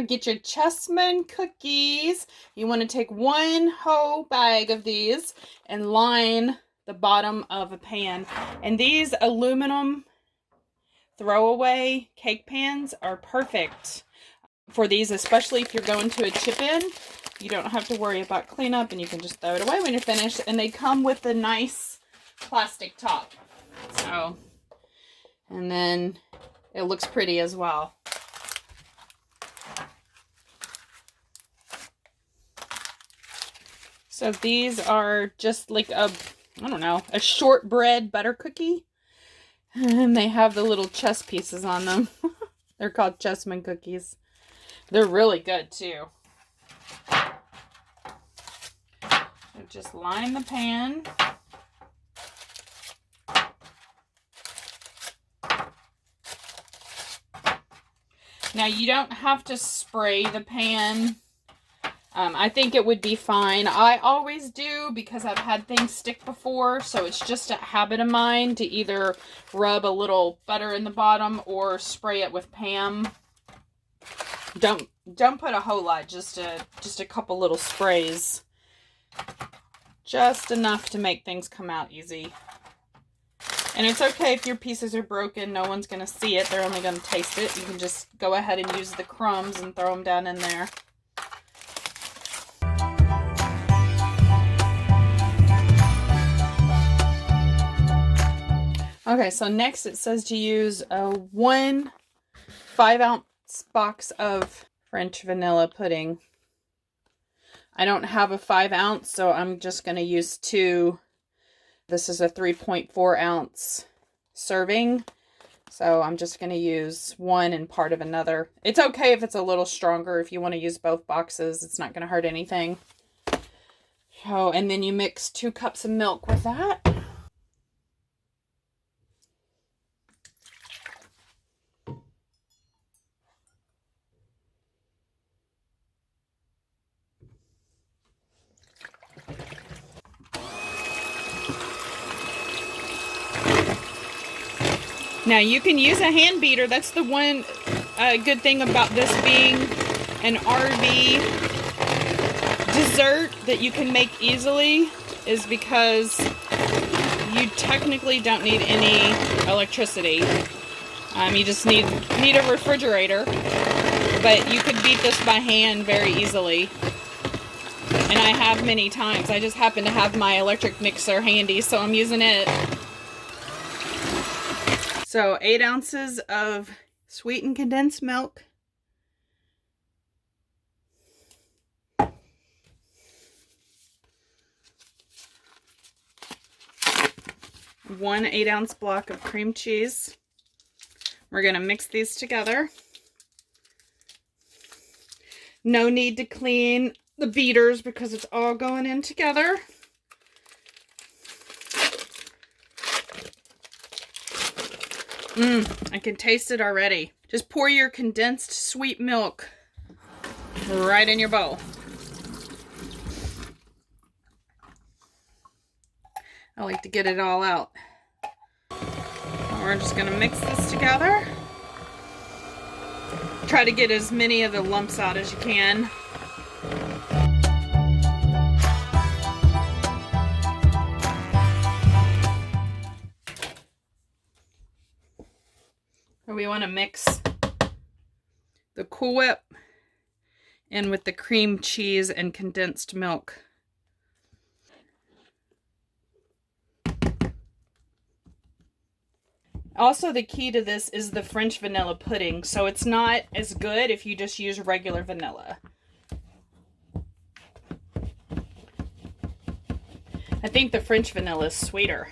Get your chessman cookies. You want to take one whole bag of these and line the bottom of a pan. And these aluminum throwaway cake pans are perfect for these, especially if you're going to a chip-in. You don't have to worry about cleanup, and you can just throw it away when you're finished. And they come with a nice plastic top. So, and then it looks pretty as well. So these are just like a, I don't know, a shortbread butter cookie. And they have the little chess pieces on them. They're called chessman cookies. They're really good too. So just line the pan. Now you don't have to spray the pan. I think it would be fine. I always do because I've had things stick before, so it's just a habit of mine to either rub a little butter in the bottom or spray it with Pam. Don't put a whole lot, just a couple little sprays. Just enough to make things come out easy. And it's okay if your pieces are broken. No one's going to see it. They're only going to taste it. You can just go ahead and use the crumbs and throw them down in there. Okay, so next it says to use a 1 5-ounce box of French vanilla pudding. I don't have a 5-ounce, so I'm just going to use 2. This is a 3.4 ounce serving, so I'm just going to use 1 and part of another. It's okay if it's a little stronger. If you want to use both boxes, it's not going to hurt anything. So, and then you mix 2 cups of milk with that. Now you can use a hand beater. That's the one good thing about this being an RV dessert that you can make easily, is because you technically don't need any electricity. You just need a refrigerator, but you could beat this by hand very easily. And I have many times. I just happen to have my electric mixer handy, so I'm using it. So 8 ounces of sweetened condensed milk. 1 8-ounce block of cream cheese. We're going to mix these together. No need to clean the beaters because it's all going in together. I can taste it already. Just pour your condensed sweet milk right in your bowl. I like to get it all out. We're just going to mix this together. Try to get as many of the lumps out as you can. We want to mix the Cool Whip in with the cream cheese and condensed milk. Also, the key to this is the French vanilla pudding, so it's not as good if you just use regular vanilla. I think the French vanilla is sweeter.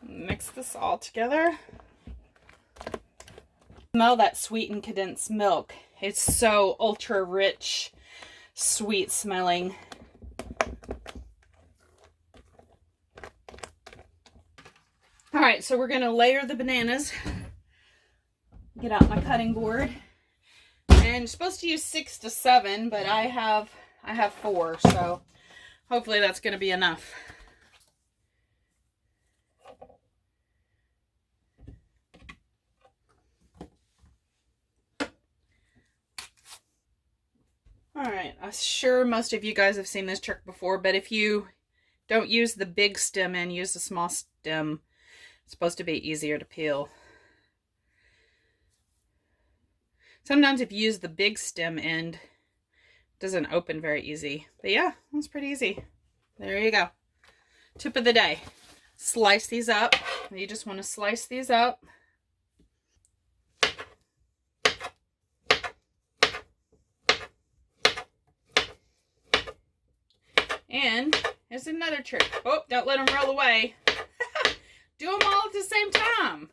Mix this all together. Smell that sweetened condensed milk. It's so ultra rich, sweet smelling. All right, so we're gonna layer the bananas. Get out my cutting board. And you're supposed to use 6 to 7, but I have 4, so hopefully that's gonna be enough. I'm sure most of you guys have seen this trick before, but if you don't use the big stem end, use the small stem, it's supposed to be easier to peel. Sometimes if you use the big stem end, it doesn't open very easy. But yeah, that's pretty easy. There you go. Tip of the day. Slice these up. You just want to slice these up. And here's another trick. Oh, don't let them roll away. Do them all at the same time.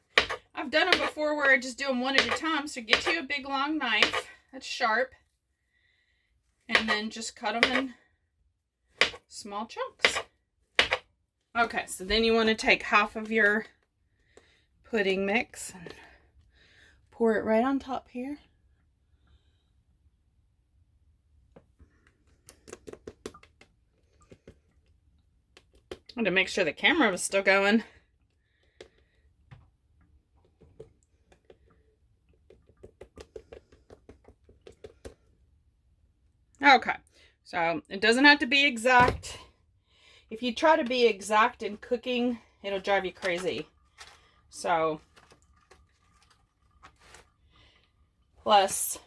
I've done them before where I just do them one at a time. So get you a big long knife that's sharp. And then just cut them in small chunks. Okay, so then you want to take half of your pudding mix and pour it right on top here. I had to make sure the camera was still going. Okay, so it doesn't have to be exact. If you try to be exact in cooking, it'll drive you crazy. So, plus,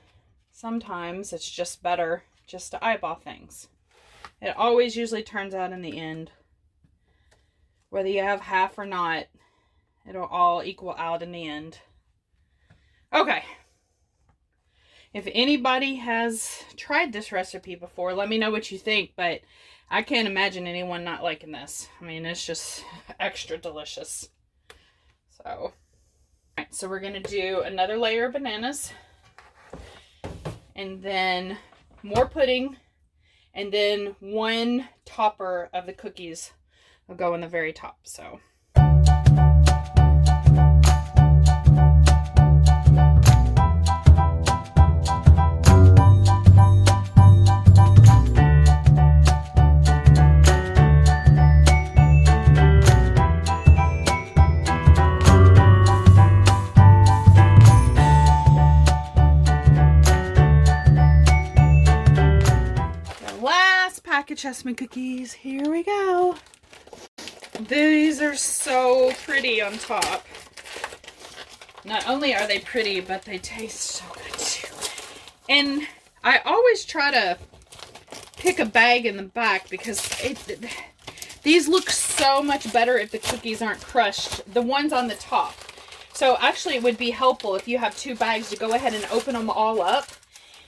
sometimes it's just better just to eyeball things. It always usually turns out in the end. Whether you have half or not, it'll all equal out in the end. Okay. If anybody has tried this recipe before, let me know what you think, but I can't imagine anyone not liking this. I mean, it's just extra delicious. So, all right, so we're going to do another layer of bananas, and then more pudding, and then one topper of the cookies will go in the very top. So the last pack of chessmen cookies. Here we go. These are so pretty on top. Not only are they pretty, but they taste so good too. And I always try to pick a bag in the back because these look so much better if the cookies aren't crushed. The ones on the top. So actually it would be helpful if you have two bags to go ahead and open them all up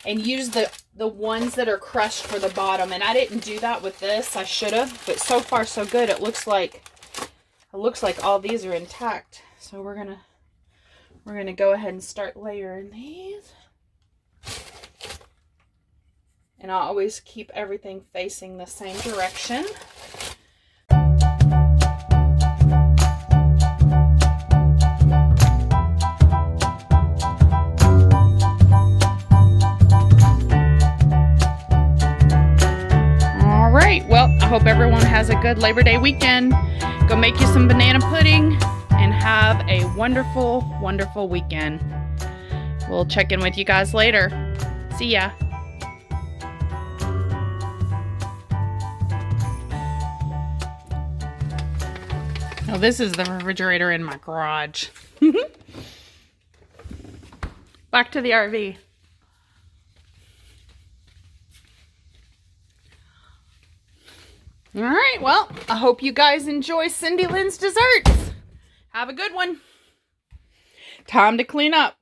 and use the ones that are crushed for the bottom. And I didn't do that with this. I should have, but so far so good. It looks like all these are intact. So we're gonna go ahead and start layering these. And I'll always keep everything facing the same direction. Well, I hope everyone has a good Labor Day weekend. Go make you some banana pudding and have a wonderful, wonderful weekend. We'll check in with you guys later. See ya. Oh, this is the refrigerator in my garage. Back to the RV. All right, well, I hope you guys enjoy Cindy Lynn's desserts. Have a good one. Time to clean up.